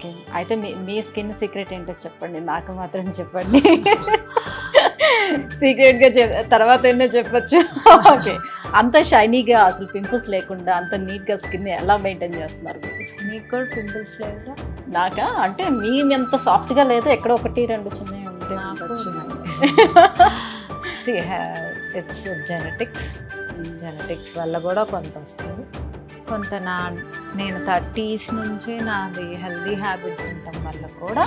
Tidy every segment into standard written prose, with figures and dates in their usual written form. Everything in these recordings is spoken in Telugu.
ఓకే. అయితే మీ మీ స్కిన్ సీక్రెట్ ఏంటో చెప్పండి. నాకు మాత్రం చెప్పండి. సీక్రెట్‌గా తర్వాత అయినా చెప్పొచ్చు. ఓకే. అంత షైనీగా అసలు పింపుల్స్ లేకుండా అంత నీట్‌గా స్కిన్ ఎలా మెయింటైన్ చేస్తున్నారు మీరు? మీకు కూడా పింపుల్స్ లేవుగా? నాకా? అంటే మీ అంత సాఫ్ట్‌గా లేదు. ఎక్కడో 1, 2 చిన్నవి ఉంటే నాకు ఉండొచ్చు. See it's genetics. జెనెటిక్స్ వల్ల కూడా కొంత వస్తుంది. కొంత నేను 30s నుంచి నాది హెల్దీ హ్యాబిట్స్ ఉండటం వల్ల కూడా.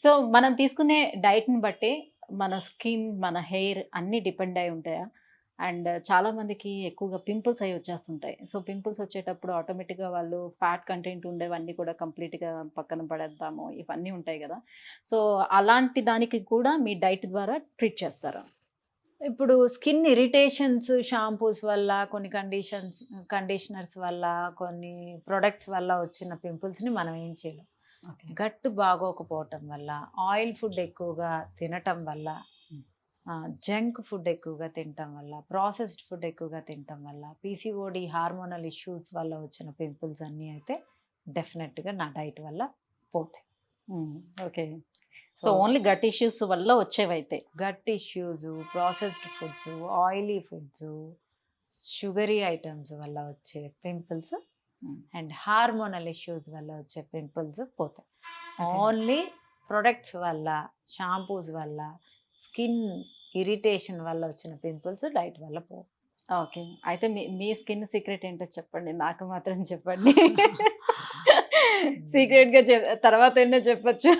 సో, మనం తీసుకునే డైట్‌ని బట్టే మన స్కిన్, మన హెయిర్ అన్నీ డిపెండ్ అయి ఉంటాయా? అండ్ చాలా మందికి ఎక్కువగా పింపుల్స్ అయి వచ్చేస్తుంటాయి. సో, పింపుల్స్ వచ్చేటప్పుడు ఆటోమేటిక్‌గా వాళ్ళు ఫ్యాట్ కంటెంట్ ఉండేవన్నీ కూడా కంప్లీట్‌గా పక్కన పడేద్దాము. ఇవన్నీ ఉంటాయి గదా! సో, అలాంటి దానికి కూడా మీ డైట్ ద్వారా ట్రీట్ చేస్తారా? ఇప్పుడు స్కిన్ ఇరిటేషన్స్ షాంపూస్ వల్ల, కొన్ని కండిషనర్స్ వల్ల, కొన్ని ప్రొడక్ట్స్ వల్ల వచ్చిన పింపుల్స్‌ని మనం ఏం చేయలేం. ఓకే. గట్ బాగోకపోవటం వల్ల, ఆయిల్ ఫుడ్ ఎక్కువగా తినటం వల్ల, జంక్ ఫుడ్ ఎక్కువగా తినటం వల్ల, ప్రాసెస్డ్ ఫుడ్ ఎక్కువగా తినటం వల్ల, పీసీఓడి హార్మోనల్ ఇష్యూస్ వల్ల వచ్చిన పింపుల్స్ అన్నీ అయితే డెఫినెట్‌గా నా డైట్ వల్ల పోతాయి. Okay. So, only gut issues వల్ల వచ్చేవైతే. Gut issues, processed foods, oily foods, sugary items వల్ల వచ్చే పింపుల్స్ అండ్ హార్మోనల్ ఇష్యూస్ వల్ల వచ్చే పింపుల్స్ పోతాయి. ఓన్లీ ప్రొడక్ట్స్ వల్ల, షాంపూస్ వల్ల, స్కిన్ ఇరిటేషన్ వల్ల వచ్చిన పింపుల్స్ డైట్ వల్ల పోవు. ఓకే. అయితే మీ మీ స్కిన్ సీక్రెట్ ఏంటో చెప్పండి. నాకు మాత్రం చెప్పండి. సీక్రెట్‌గా తర్వాత అయినా చెప్పొచ్చు.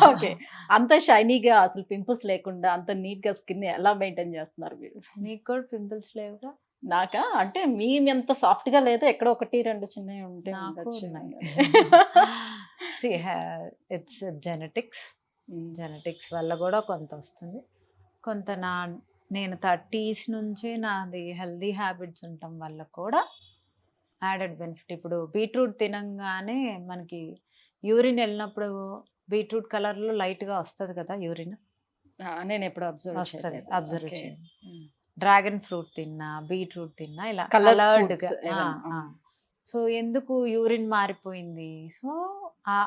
ఓకే. అంత షైనీగా అసలు పింపుల్స్ లేకుండా అంత నీట్‌గా స్కిన్ ఎలా మెయింటైన్ చేస్తున్నారు మీరు? మీకు కూడా పింపుల్స్ లేవుగా? నాకా? అంటే మీ అంత సాఫ్ట్‌గా లేదు. ఎక్కడో 1, 2 చిన్నవి ఉంటే నాకు ఉండొచ్చు. ఉన్నాయి. See it's genetics. జెనెటిక్స్ వల్ల కూడా కొంత వస్తుంది. కొంత నేను 30s నుంచి నాది హెల్దీ హ్యాబిట్స్ ఉండటం వల్ల కూడా యాడెడ్ బెనిఫిట్. ఇప్పుడు బీట్రూట్ తినంగానే మనకి యూరిన్ వెళ్ళినప్పుడు బీట్రూట్ కలర్‌లో లైట్‌గా వస్తది కదా యూరిన్. నేనెప్పుడు అబ్జర్వ్ వస్తది. చేయలేదు. Observe okay. చేయండి. డ్రాగన్ ఫ్రూట్ తిన్నా, బీట్రూట్ తిన్నా ఇలా కలర్ కలర్డ్‌గా. ఫుడ్స్ ఏవైనా. సో, ఎందుకు యూరిన్ మారిపోయింది? సో,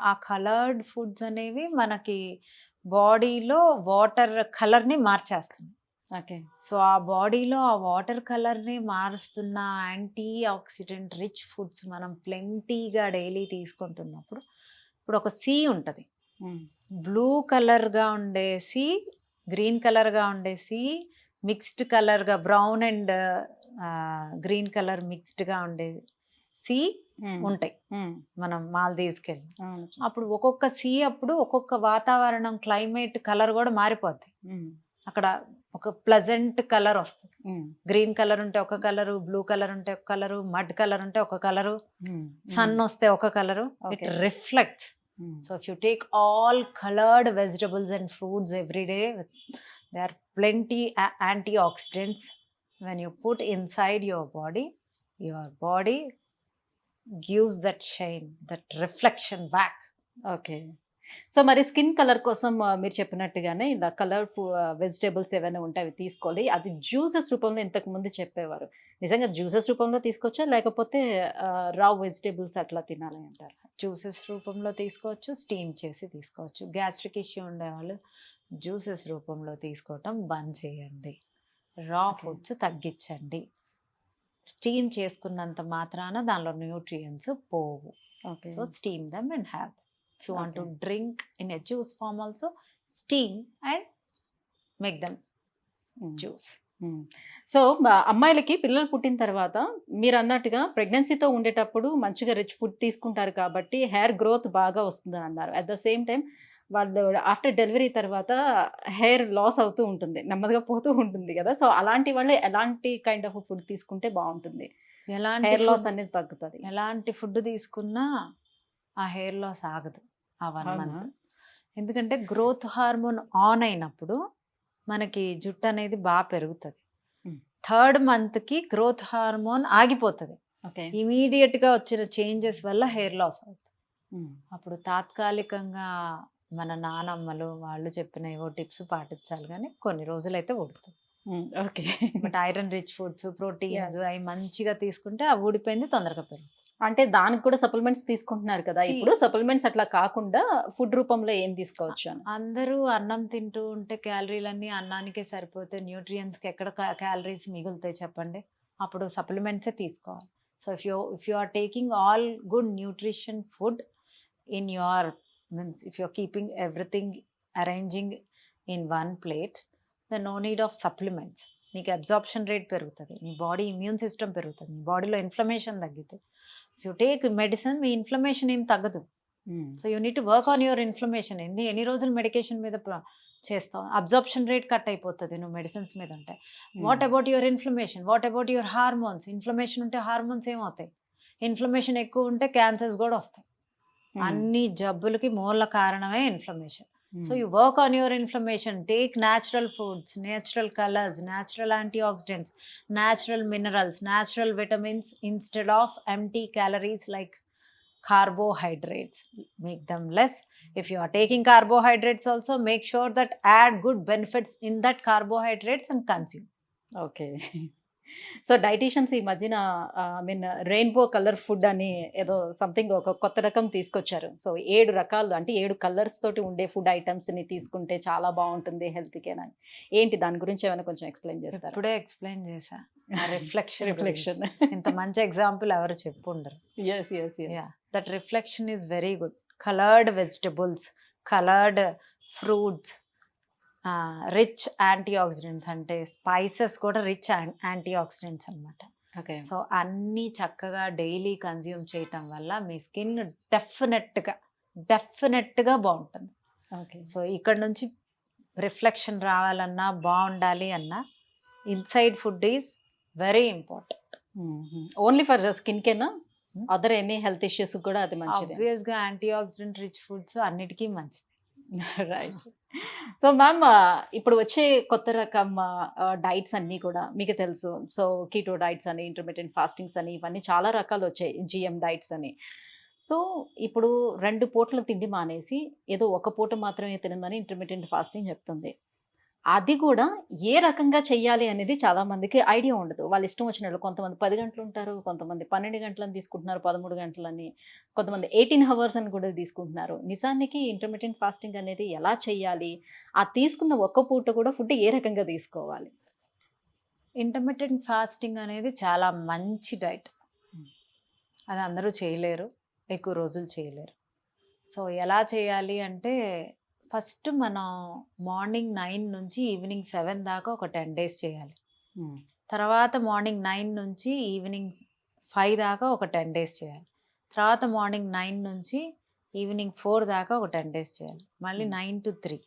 ఆ కలర్డ్ ఫుడ్స్ అనేవి మనకి బాడీలో వాటర్ కలర్‌ని మార్చేస్తుంది. ఓకే. సో, ఆ బాడీలో ఆ వాటర్ కలర్‌ని మారుస్తున్న యాంటీ ఆక్సిడెంట్ రిచ్ ఫుడ్స్ మనం ప్లెంటీగా డైలీ తీసుకుంటున్నప్పుడు, ఇప్పుడు ఒక సీ ఉంటది. బ్లూ కలర్‌గా ఉండే సీ, గ్రీన్ కలర్‌గా ఉండే సీ, మిక్స్డ్ కలర్‌గా బ్రౌన్ అండ్ గ్రీన్ కలర్ మిక్స్డ్‌గా ఉండే సీ ఉంటాయి. మనం మాల్దీవ్స్‌కెళ్ళి. అప్పుడు ఒక్కొక్క సీ అప్పుడు ఒక్కొక్క వాతావరణం క్లైమేట్ కలర్ కూడా మారిపోద్ది. అక్కడ ఒక ప్లెజెంట్ కలర్ వస్తుంది. గ్రీన్ కలర్ ఉంటే ఒక కలరు, బ్లూ కలర్ ఉంటే ఒక కలరు, మడ్ కలర్ ఉంటే ఒక కలరు, సన్ వస్తే ఒక colour. It reflects. So if you take all colored vegetables and fruits every day, there are plenty antioxidants. When you put inside your body gives that shine, that reflection back. Okay. So, మరి స్కిన్ కలర్ కోసం మీరు చెప్పినట్టుగానే ఇలా కలర్ వెజిటబుల్స్ ఏవైనా ఉంటే అవి తీసుకోవాలి. అది జ్యూసెస్ రూపంలో ఇంతకుముందు చెప్పేవారు. నిజంగా జ్యూసెస్ రూపంలో తీసుకోవచ్చా? లేకపోతే రా వెజిటబుల్స్ అట్లా తినాలి అంటారా? జ్యూసెస్ రూపంలో తీసుకోవచ్చు, స్టీమ్ చేసి తీసుకోవచ్చు. గ్యాస్ట్రిక్ ఇష్యూ ఉండేవాళ్ళు జ్యూసెస్ రూపంలో తీసుకోవటం బంద్ చేయండి. రా ఫుడ్స్ తగ్గించండి. స్టీమ్ చేసుకున్నంత మాత్రాన దానిలో న్యూట్రియంట్స్ పోవు. Okay. So steam them and have. If you want to drink in a juice form also, steam and make them juice. So, అమ్మాయిలకి పిల్లలు పుట్టిన తర్వాత మీరన్నట్టుగా ప్రెగ్నెన్సీతో ఉండేటప్పుడు మంచిగా రిచ్ ఫుడ్ తీసుకుంటారు కాబట్టి హెయిర్ గ్రోత్ బాగా వస్తుందని అన్నారు. అట్ ద సేమ్ టైమ్ వాళ్ళు ఆఫ్టర్ డెలివరీ తర్వాత హెయిర్ లాస్ అవుతూ ఉంటుంది. నెమ్మదిగా పోతూ ఉంటుంది కదా! సో, అలాంటి వాళ్ళు ఎలాంటి కైండ్ ఆఫ్ ఫుడ్ తీసుకుంటే బావుంటుంది? హెయిర్ లాస్ అనేది తగ్గుతది. ఎలాంటి ఫుడ్ తీసుకున్నా ఆ హెయిర్ లాస్ ఆగదు ఆ 1 మంత్. ఎందుకంటే గ్రోత్ హార్మోన్ ఆన్ అయినప్పుడు మనకి జుట్టు అనేది బాగా పెరుగుతుంది. 3rd మంత్కి గ్రోత్ హార్మోన్ ఆగిపోతుంది. ఇమీడియట్గా వచ్చిన చేంజెస్ వల్ల హెయిర్ లాస్ అవుతుంది. అప్పుడు తాత్కాలికంగా మన నానమ్మలు వాళ్ళు చెప్పిన ఏవో టిప్స్ పాటించాలి, కానీ కొన్ని రోజులైతే ఊడుతుంది. Okay. But iron rich foods, proteins అవి మంచిగా తీసుకుంటే ఆ ఊడిపోయింది తొందరగా పెరుగుతుంది. అంటే దానికి కూడా సప్లిమెంట్స్ తీసుకుంటున్నారు కదా ఇప్పుడు. సప్లిమెంట్స్ అట్లా కాకుండా ఫుడ్ రూపంలో ఏం తీసుకోవచ్చు అని? అందరూ అన్నం తింటూ ఉంటే క్యాలరీలన్నీ అన్నానికే సరిపోతే న్యూట్రియన్స్కి ఎక్కడ క్యాలరీస్ మిగులుతాయి చెప్పండి? అప్పుడు సప్లిమెంట్సే తీసుకోవాలి. So if you are taking all good nutrition food in your means if you are keeping everything arranging in one plate the no need of supplements. నీకు అబ్జార్ప్షన్ రేట్ పెరుగుతుంది, నీ బాడీ ఇమ్యూన్ సిస్టమ్ పెరుగుతుంది, నీ బాడీలో ఇన్ఫ్లమేషన్ తగ్గుతుంది. If you take medicine me inflammation ఏం తగ్గదు. So you need to work on your inflammation. ఎన్ని రోజులు మెడికేషన్ మీద చేస్తాం, అబ్జార్ప్షన్ రేట్ కట్ అయిపోతుంది నువ్వు మెడిసిన్స్ మీద ఉంటే. What about your inflammation, what about your hormones? Inflammation ఉంటే హార్మోన్స్ ఏమవుతాయి? ఇన్ఫ్లమేషన్ ఎక్కువ ఉంటే క్యాన్సర్స్ కూడా వస్తాయి. అన్ని జబ్బులకి మూల కారణమే inflammation. So you work on your inflammation, take natural foods, natural colors, natural antioxidants, natural minerals, natural vitamins instead of empty calories like carbohydrates. Make them less. If you are taking carbohydrates also, make sure that add good benefits in that carbohydrates and consume. Okay. So dietitians ఈ మధ్యన రెయిన్బో కలర్ ఫుడ్ అని ఏదో సంథింగ్ ఒక కొత్త రకం తీసుకొచ్చారు. సో 7 రకాలు అంటే 7 కలర్స్ తోటి ఉండే ఫుడ్ ఐటమ్స్ని తీసుకుంటే చాలా బాగుంటుంది హెల్త్కి అని. ఏంటి దాని గురించి ఏమైనా కొంచెం ఎక్స్ప్లెయిన్ చేస్తారా? ఇప్పుడే ఎక్స్ప్లెయిన్ చేశా. రిఫ్లెక్షన్ రిఫ్లెక్షన్ ఇంత మంచి ఎగ్జాంపుల్ ఎవరు చెప్పుండరు. Yes yes yes. Yeah, that reflection is very good. Colored vegetables, colored fruits, rich antioxidants, అంటే స్పైసెస్ కూడా రిచ్ యాంటీఆక్సిడెంట్స్ అనమాట. ఓకే. సో అన్నీ చక్కగా డైలీ కన్జ్యూమ్ చేయటం వల్ల మీ స్కిన్ డెఫినెట్గా బాగుంటుంది. ఓకే. సో ఇక్కడ నుంచి రిఫ్లెక్షన్ రావాలన్నా బాగుండాలి అన్నా inside food is very important. Only for skin కేనా? అదర్ ఎనీ హెల్త్ ఇష్యూస్ కూడా అది మంచిది. ఆబ్వియస్గా యాంటీఆక్సిడెంట్ రిచ్ ఫుడ్స్ అన్నిటికీ మంచిది. రైట్. సో మ్యామ్ ఇప్పుడు వచ్చే కొత్త రకం డైట్స్ అన్నీ కూడా మీకు తెలుసు. సో కీటో డైట్స్ అని, ఇంటర్మీడియట్ ఫాస్టింగ్స్ అని, ఇవన్నీ చాలా రకాలు వచ్చాయి, జిఎం డైట్స్ అని. సో ఇప్పుడు 2 పూటలు తిండి మానేసి ఏదో ఒక పూట మాత్రమే తినమని ఇంటర్మీడియట్ ఫాస్టింగ్ చెప్తుంది. అది కూడా ఏ రకంగా చెయ్యాలి అనేది చాలా మందికి ఐడియా ఉండదు. వాళ్ళు ఇష్టం వచ్చినట్లు కొంతమంది 10 గంటలు ఉంటారు, కొంతమంది 12 గంటలని తీసుకుంటున్నారు, 13 గంటలని, కొంతమంది 18 అవర్స్ అని కూడా తీసుకుంటున్నారు. నిజానికి ఇంటర్మీడియట్ ఫాస్టింగ్ అనేది ఎలా చెయ్యాలి? ఆ తీసుకున్న ఒక్క పూట కూడా ఫుడ్ ఏ రకంగా తీసుకోవాలి? ఇంటర్మిటెంట్ ఫాస్టింగ్ అనేది చాలా మంచి డైట్. అది అందరూ చేయలేరు, ఎక్కువ రోజులు చేయలేరు. సో ఎలా చేయాలి అంటే ఫస్ట్ మనం మార్నింగ్ 9 నుంచి ఈవినింగ్ 7 దాకా ఒక 10 days చేయాలి. తర్వాత మార్నింగ్ 9 నుంచి ఈవినింగ్ 5 దాకా ఒక 10 days చేయాలి. తర్వాత మార్నింగ్ 9 నుంచి ఈవినింగ్ 4 దాకా ఒక 10 days చేయాలి. మళ్ళీ 9 to 3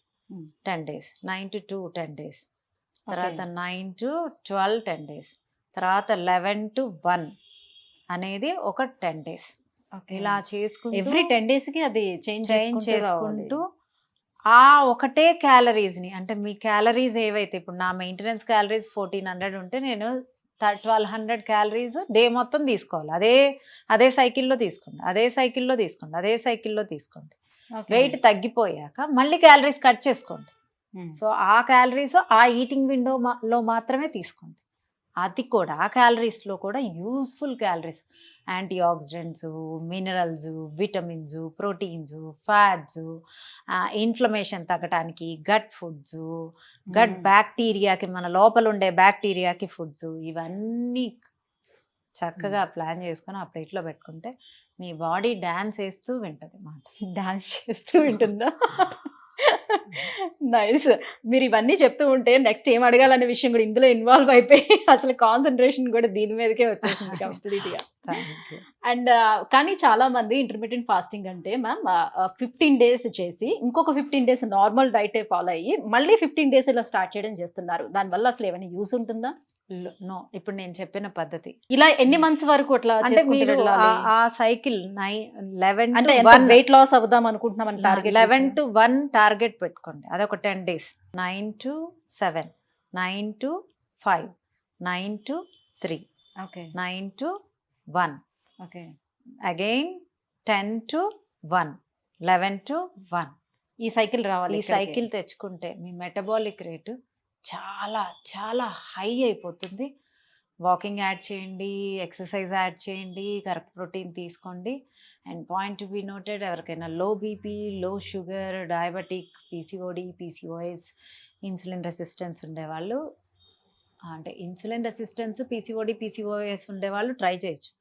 10 days, 9 to 2 10 days, తర్వాత 9 to 12 10 days, తర్వాత 11 to 1 అనేది ఒక 10 days. ఇలా చేసుకుంటూ ఎవ్రీ 10 days కి అది చేంజ్ చేసుకుంటూ ఆ ఒకటే క్యాలరీస్ని, అంటే మీ క్యాలరీస్ ఏవైతే ఇప్పుడు నా మెయింటెనెన్స్ క్యాలరీస్ 1400 ఉంటే నేను 1200 క్యాలరీస్ డే మొత్తం తీసుకోవాలి. అదే సైకిల్లో తీసుకోండి. వెయిట్ తగ్గిపోయాక మళ్ళీ క్యాలరీస్ కట్ చేసుకోండి. సో ఆ క్యాలరీస్ ఆ ఈటింగ్ విండోలో మాత్రమే తీసుకోండి. అది కూడా ఆ క్యాలరీస్లో కూడా useful calories, antioxidants, minerals, vitamins, proteins, fats, inflammation తగ్గటానికి గట్ ఫుడ్స్, గట్ బ్యాక్టీరియాకి, మన లోపల ఉండే బ్యాక్టీరియాకి ఫుడ్స్, ఇవన్నీ చక్కగా ప్లాన్ చేసుకొని ఆ ప్లేట్లో పెట్టుకుంటే మీ బాడీ డాన్స్ వేస్తూ వింటుంది అన్నమాట. డాన్స్ చేస్తూ వింటుందా? నైస్. మీరు ఇవన్నీ చెప్తూ ఉంటే నెక్స్ట్ ఏం అడగాలనే విషయం కూడా ఇందులో ఇన్వాల్వ్ అయిపోయి అసలు కాన్సన్ట్రేషన్ కూడా దీని మీదకే వచ్చేసింది కంప్లీట్గా. అండ్ కానీ చాలా మంది ఇంటర్మీడియట్ ఫాస్టింగ్ అంటే మ్యామ్ 15 days చేసి ఇంకొక 15 days నార్మల్ డైటే ఫాలో అయ్యి మళ్ళీ 15 days ఇలా స్టార్ట్ చేయడం చేస్తున్నారు. దానివల్ల అసలు ఏమైనా యూస్ ఉంటుందా? నో, ఇప్పుడు నేను చెప్పిన పద్ధతి ఇలా ఎన్ని మంత్స్ వరకు అట్లా అంటే మీరు ఆ సైకిల్ 11 అంటే వెయిట్ లాస్ అవుదాం అనుకుంటున్నాం 11 to 1 టార్గెట్ పెట్టుకోండి. అదొక 10 days. 9 to 7, 9 to 5, 9 to 3, okay, 9 to 1, okay, again 10 to 1, 11 to 1. ఈ సైకిల్ రావాలి. ఈ సైకిల్ తెచ్చుకుంటే మీ మెటబాలిక్ రేటు చాలా చాలా హై అయిపోతుంది. వాకింగ్ యాడ్ చేయండి, ఎక్సర్సైజ్ యాడ్ చేయండి, కరెక్ట్ ప్రోటీన్ తీసుకోండి. And point to be noted, ఎవరికైనా low BP, low sugar, diabetic, PCOD, PCOS, insulin resistance ఉండేవాళ్ళు, అంటే ఇన్సులిన్ రెసిస్టెన్స్, పీసీఓడి, పీసీఓఎస్ ఉండేవాళ్ళు ట్రై చేయొచ్చు.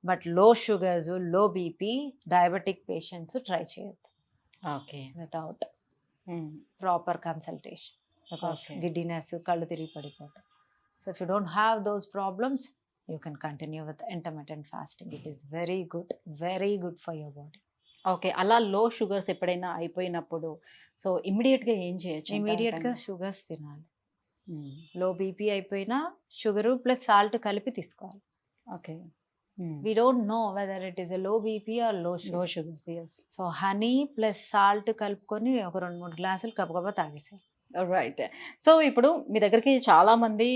But low sugars, low BP, diabetic patients try చేయొద్దు okay. Without proper consultation. Because Okay. Giddiness, కళ్ళు తిరిగి పడిపోవటం. So if you don't have those problems, you can continue with intermittent fasting. It is very good for your body. Okay. అలా లో షుగర్స్ ఎప్పుడైనా అయిపోయినప్పుడు సో ఇమ్మీడియేట్‌గా ఏం చేయొచ్చు అంటారు ఆ ఇమీడియట్గా టైంలో? షుగర్స్ తినాలి. హ్మ్. లో బీపీ అయిపోయినా షుగరు ప్లస్ సాల్ట్ కలిపి తీసుకోవాలి. Okay. We don't know whether it is a low BP or లో లో sugar. Sugars. Yes. So honey plus salt కలుపుకొని ఒక 2-3 గ్లాసులు గబగబా తాగేసాయి. రైట్. సో ఇప్పుడు మీ దగ్గరికి చాలామంది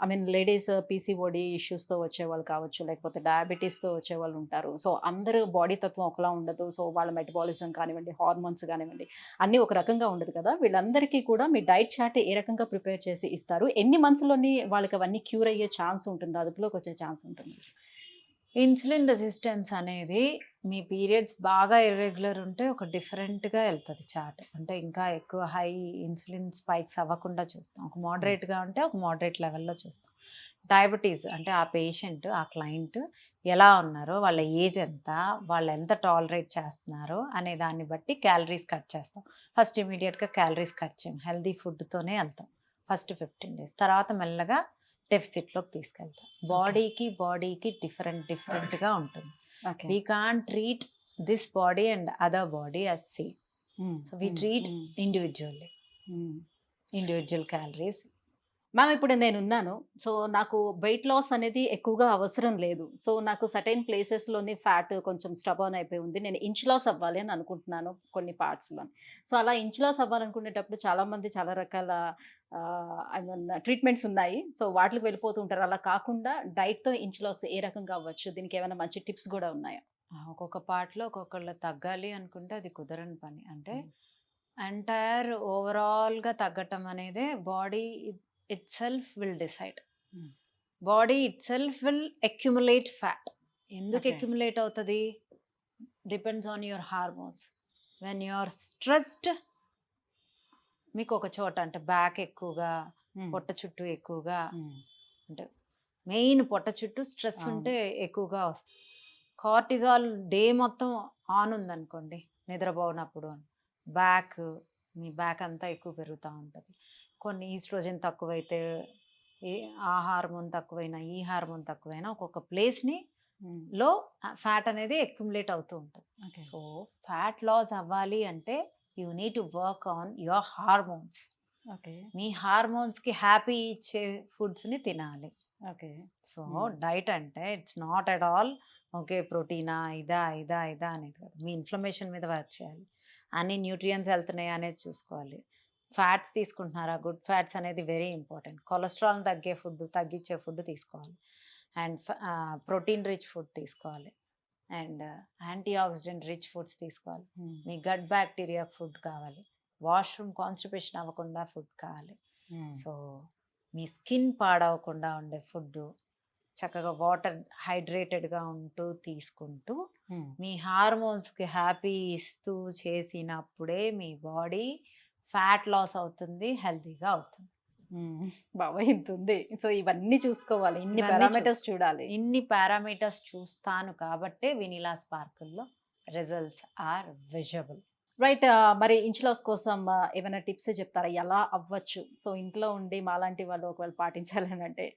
ఐ మీన్ లేడీస్ పీసీఓడీ ఇష్యూస్‌తో వచ్చేవాళ్ళు కావచ్చు, లేకపోతే డయాబెటిస్‌తో వచ్చేవాళ్ళు ఉంటారు. సో అందరూ బాడీ తత్వం ఒకలా ఉండదు. సో వాళ్ళ మెటబాలిజం కానివ్వండి, హార్మోన్స్ కానివ్వండి, అన్నీ ఒక రకంగా ఉండదు కదా! వీళ్ళందరికీ కూడా మీ డైట్ చార్ట్ ఏ రకంగా ప్రిపేర్ చేసి ఇస్తారు? ఎన్ని మంత్స్‌లోని వాళ్ళకి అవన్నీ క్యూర్ అయ్యే ఛాన్స్ ఉంటుంది? అదుపులోకి వచ్చే ఛాన్స్ ఉంటుంది? ఇన్సులిన్ రెసిస్టెన్స్ అనేది మీ పీరియడ్స్ బాగా ఇర్రెగ్యులర్ ఉంటే ఒక డిఫరెంట్గా వెళ్తుంది చార్ట్. అంటే ఇంకా ఎక్కువ హై ఇన్సులిన్ స్పైక్స్ అవ్వకుండా చూస్తాం. ఒక మోడరేట్గా ఉంటే ఒక మోడరేట్ లెవెల్లో చూస్తాం. డయాబెటీస్ అంటే ఆ పేషెంట్, ఆ క్లయింట్ ఎలా ఉన్నారో, వాళ్ళ ఏజ్ ఎంత, వాళ్ళు ఎంత టాలరేట్ చేస్తున్నారో అనే దాన్ని బట్టి క్యాలరీస్ కట్ చేస్తాం. ఫస్ట్ ఇమీడియట్గా క్యాలరీస్ కట్ చేయం, హెల్దీ ఫుడ్తోనే వెళ్తాం ఫస్ట్ 15 days. తర్వాత మెల్లగా డెఫిసిట్లోకి తీసుకెళ్తాం. బాడీకి డిఫరెంట్గా ఉంటుంది. Okay. We can't treat this body and other body as same. So we treat individually, individual calories. Ma'am ఇప్పుడు నేనున్నాను. సో నాకు వెయిట్ లాస్ అనేది ఎక్కువగా అవసరం లేదు. సో నాకు సర్టెన్ ప్లేసెస్‌లోని ఫ్యాట్ కొంచెం స్టబర్న్ అయిపోయి ఉంది. నేను ఇంచ్ లాస్ అవ్వాలి అని అనుకుంటున్నాను కొన్ని పార్ట్స్‌లోని. సో అలా ఇంచ్ లాస్ అవ్వాలనుకునేటప్పుడు చాలామంది చాలా రకాల ఐ మీన్ ట్రీట్మెంట్స్ ఉన్నాయి. సో వాటిలకి వెళ్ళిపోతూ ఉంటారు. అలా కాకుండా డైట్‌తో ఇంచ్ లాస్ ఏ రకంగా అవ్వచ్చు? దీనికి ఏమైనా మంచి టిప్స్ గూడా ఉన్నాయా? ఒక్కొక్క పార్ట్లో ఒక్కొక్కళ్ళు తగ్గాలి అనుకుంటే అది కుదరని పని. అంటే ఎంటైర్ ఓవరాల్గా తగ్గటం అనేదే body itself will decide. Hmm. Body itself will accumulate fat. ఎందుకు Okay. అక్యుములేట్ అవుతుంది? Depends on your hormones. When you are stressed, మీకు ఒక చోట అంటే బ్యాక్ ఎక్కువగా, పొట్ట చుట్టూ ఎక్కువగా, అంటే మెయిన్ పొట్ట చుట్టూ స్ట్రెస్ అవును. ఉంటే ఎక్కువగా వస్తుంది. కార్టిజాల్ డే మొత్తం ఆన్ ఉందనుకోండి నిద్రపోనప్పుడు, మీ బ్యాక్ అంతా ఎక్కువ పెరుగుతూ ఉంటుంది. కొన్ని ఈస్ట్రోజన్ తక్కువైతే, ఆ హార్మోన్ తక్కువైనా, ఈ హార్మోన్ తక్కువైనా ఒక్కొక్క ప్లేస్ని లో ఫ్యాట్ అనేది అక్యుములేట్ అవుతూ ఉంటుంది. ఓకే. సో ఫ్యాట్ లాస్ అవ్వాలి అంటే you need to work on your hormones. Okay. మీ హార్మోన్స్కి హ్యాపీ ఇచ్చే ఫుడ్స్ని తినాలి. ఓకే. సో డైట్ అంటే it's not at all okay ప్రోటీనా ఇదా అనేది కాదు. మీ ఇన్ఫ్లమేషన్ మీద వర్క్ చేయాలి, అన్ని న్యూట్రియన్స్ వెళ్తున్నాయా అనేది చూసుకోవాలి. ఫ్యాట్స్ తీసుకుంటున్నారా, గుడ్ ఫ్యాట్స్ అనేది వెరీ ఇంపార్టెంట్. కొలెస్ట్రాల్ తగ్గించే ఫుడ్ తీసుకోవాలి. అండ్ ప్రోటీన్ రిచ్ ఫుడ్ తీసుకోవాలి. And anti oxidant rich foods తీసుకోవాలి. మీ గట్ బ్యాక్టీరియా ఫుడ్ కావాలి. వాష్రూమ్ కాన్స్టిపేషన్ అవ్వకుండా ఫుడ్ కావాలి. సో మీ స్కిన్ పాడవకుండా ఉండే ఫుడ్, చక్కగా వాటర్ హైడ్రేటెడ్గా ఉంటూ తీసుకుంటూ మీ హార్మోన్స్కి హ్యాపీ ఇస్తూ చేసినప్పుడే మీ బాడీ ఫ్యాట్ లాస్ అవుతుంది, హెల్తీగా అవుతుంది. బాబోయ్! ఇంతుంది. సో ఇవన్నీ చూసుకోవాలి. ఇన్ని ఇవన్నీ పారామీటర్స్ చూడాలి. ఇన్ని పారామీటర్స్ చూస్తాను కాబట్టే వెనిలా స్పార్కిల్లో రిజల్ట్స్ ఆర్ విజబుల్. రైట్. మరి ఇంచ్ లాస్ కోసం ఏమైనా టిప్స్ చెప్తారా? ఎలా అవ్వచ్చు? సో ఇంట్లో ఉండి మాలాంటి వాళ్ళు ఒకవేళ పాటించాలనంటే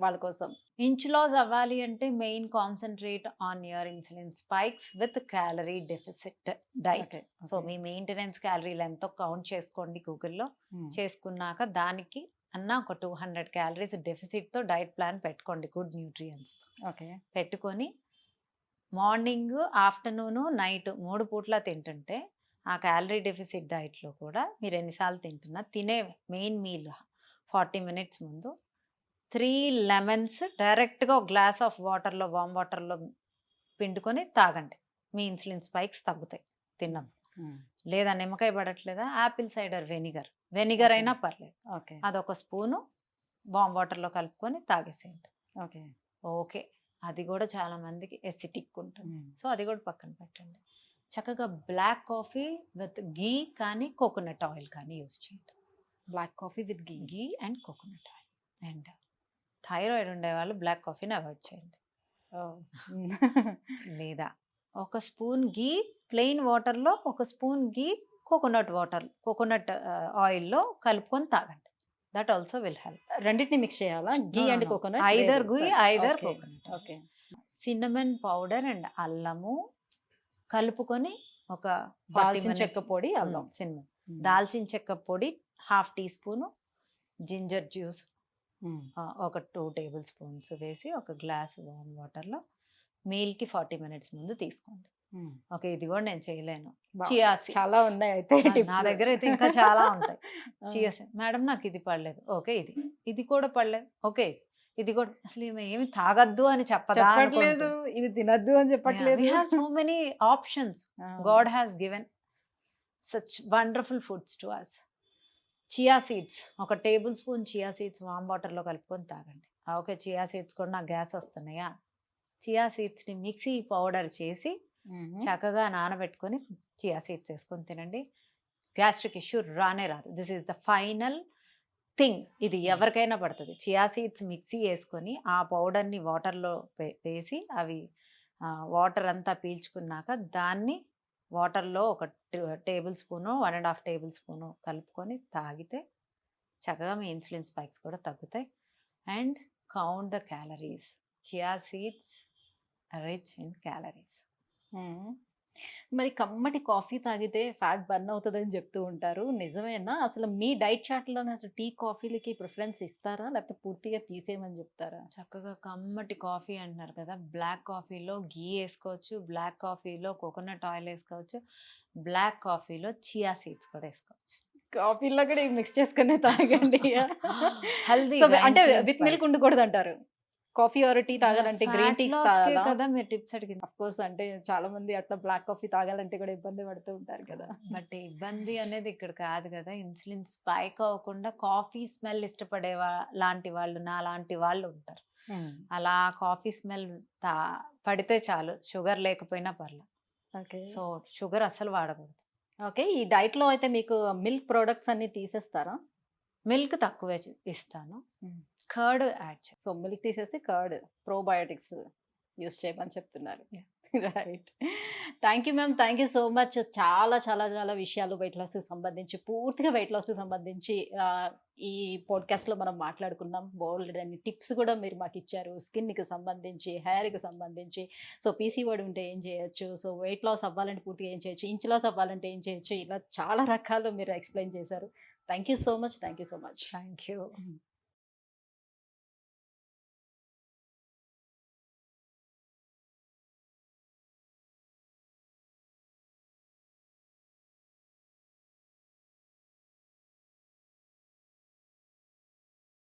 వాళ్ళ కోసం. ఇంచ్ లాస్ అవ్వాలి అంటే main concentrate on your insulin spikes with calorie deficit diet. Okay. So me maintenance క్యాలరీలు ఎంతో కౌంట్ చేసుకోండి గూగుల్లో. చేసుకున్నాక దానికి ఒక 200 క్యాలరీస్ డెఫిసిట్తో డైట్ ప్లాన్ పెట్టుకోండి, గుడ్ న్యూట్రియన్స్ ఓకే. పెట్టుకొని మార్నింగ్, ఆఫ్టర్నూను, నైట్ 3 పూట్ల తింటుంటే ఆ క్యాలరీ డెఫిసిట్ డైట్లో కూడా మీరు ఎన్నిసార్లు తింటున్నా తినే మెయిన్ మీల్ 40 minutes ముందు 3 lemons డైరెక్ట్గా ఒక గ్లాస్ ఆఫ్ వాటర్లో, వామ్ వాటర్లో పిండుకొని తాగండి. మీ ఇన్సులిన్ స్పైక్స్ తగ్గుతాయి తిన్నప్పుడు. లేదా నిమ్మకాయ పడట్లేదా, యాపిల్ సైడర్ వెనిగర్ Okay. అయినా పర్లేదు, ఓకే. అదొక స్పూను వామ్ వాటర్లో కలుపుకొని తాగేసేయండి. ఓకే. ఓకే. అది కూడా చాలా మందికి ఎసిటిక్ ఉంటుంది. సో అది కూడా పక్కన పెట్టండి. చక్కగా బ్లాక్ కాఫీ విత్ ఘీ కానీ కోకోనట్ ఆయిల్ కానీ యూస్ చేయండి. Black coffee with ghee. Ghee and coconut oil. And thyroid ఉండేవాళ్ళు బ్లాక్ కాఫీని అవాయిడ్ చేయండి. లేదా ఒక స్పూన్ ఘీ ప్లెయిన్ వాటర్లో, ఒక స్పూన్ ఘీ కోకోనట్ ఆయిల్లో కలుపుకొని తాగండి. That also will help. రెండింటిని మిక్స్ చేయాలా? Ghee and coconut? Either ghee either okay. Coconut. Okay. Cinnamon powder and అల్లము కలుపుకొని ఒక దాల్చిన చెక్క పొడి, అల్లం. సిన్నమన్, దాల్చిన చెక్క పొడి half teaspoon, ginger juice ఒక 2 టేబుల్ స్పూన్స్ వేసి ఒక గ్లాస్ వామ్ వాటర్లో మీల్కి 40 minutes ముందు తీసుకోండి. ఓకే, ఇది కూడా నేను చేయలేను. చియా సీడ్స్ చాలా ఉన్నాయి అయితే నా దగ్గర అయితే ఇంకా చాలా ఉంటాయి. చియా సీడ్స్ మేడం నాకు ఇది పడలేదు, ఓకే ఇది కూడా పడలేదు, ఓకే ఇది కూడా. అసలు ఈమె ఏమి తాగద్దు అని చెప్పట్లేదు, ఇది తినద్దు అని చెప్పట్లేదు. So many options. God has given such wonderful foods to us. Chia seeds ఒక టేబుల్ స్పూన్ చియా సీడ్స్ వామ్ వాటర్లో కలుపుకొని తాగండి. ఓకే, చియా సీడ్స్ కూడా నాకు గ్యాస్ వస్తున్నాయా? చియా సీడ్స్ని మిక్సీ పౌడర్ చేసి చక్కగా నానబెట్టుకొని చియా సీడ్స్ వేసుకొని తినండి. గ్యాస్ట్రిక్ ఇష్యూ రానే రాదు. This is the final thing. ఇది ఎవరికైనా పడుతుంది. చియా సీడ్స్ మిక్సీ వేసుకొని ఆ పౌడర్ని వాటర్లో వేసి అవి వాటర్ అంతా పీల్చుకున్నాక దాన్ని వాటర్లో ఒక టేబుల్ స్పూను 1.5 టేబుల్ స్పూను కలుపుకొని తాగితే చక్కగా మీ ఇన్సులిన్ స్పైక్స్ కూడా తగ్గుతాయి. And count the calories. Chia seeds rich in calories. మరి కమ్మటి కాఫీ తాగితే ఫ్యాట్ బర్న్ అవుతుందని చెప్తూ ఉంటారు, నిజమేనా? అసలు మీ డైట్ చార్ట్లోనే అసలు టీ కాఫీలకి ప్రిఫరెన్స్ ఇస్తారా, లేకపోతే పూర్తిగా తీసేయమని చెప్తారా? చక్కగా కమ్మటి కాఫీ అంటున్నారు కదా, బ్లాక్ కాఫీలో ఘీ వేసుకోవచ్చు, బ్లాక్ కాఫీలో కోకోనట్ ఆయిల్ వేసుకోవచ్చు, బ్లాక్ కాఫీలో చియా సీడ్స్ కూడా వేసుకోవచ్చు. కాఫీలో కూడా మిక్స్ చేసుకునే తాగండి. హెల్దీ అంటే విత్ మిల్క్ ఉండకూడదు అంటారు. కాఫీ ఆర్ టీ తాగాలంటే గ్రీన్ టీ కదా మీరు టిప్స్ అడిగింది. అఫ్ కోర్స్, అంటే చాలా మంది అట్లా బ్లాక్ కాఫీ తాగాలంటే కూడా ఇబ్బంది పడుతూ ఉంటారు కదా. బట్ ఇబ్బంది అనేది ఇక్కడ కాదు కదా. ఇన్సులిన్ స్పైక్ అవ్వకుండా కాఫీ స్మెల్ ఇష్టపడే లాంటి వాళ్ళు, నా లాంటి వాళ్ళు ఉంటారు. అలా కాఫీ స్మెల్ పడితే చాలు, షుగర్ లేకపోయినా పర్లేదు. ఓకే, సో షుగర్ అస్సలు వాడకూడదు. ఓకే, ఈ డైట్ లో అయితే మీకు మిల్క్ ప్రొడక్ట్స్ అన్ని తీసేస్తారా? మిల్క్ తక్కువే ఇస్తాను, కర్డ్ యాడ్ చేస్తాను. సో మిల్క్ తీసేసి కర్డ్, ప్రోబయోటిక్స్ యూస్ చేయమని చెప్తున్నారు. Right, thank you ma'am, thank you so much. చాలా చాలా చాలా విషయాలు వెయిట్ లాస్కి సంబంధించి, పూర్తిగా వెయిట్ లాస్కి సంబంధించి ఈ పాడ్కాస్ట్లో మనం మాట్లాడుకున్నాం. బోల్డ్ అన్ని టిప్స్ కూడా మీరు మాకు ఇచ్చారు, స్కిన్కి సంబంధించి, హెయిర్కి సంబంధించి. సో పీసీఓడి ఉంటే ఏం చేయొచ్చు, సో వెయిట్ లాస్ అవ్వాలంటే పూర్తిగా ఏం చేయొచ్చు, ఇంచ్ లాస్ అవ్వాలంటే ఏం చేయొచ్చు, ఇలా చాలా రకాలు మీరు ఎక్స్ప్లెయిన్ చేశారు. Thank you so much, thank you so much. Thank you.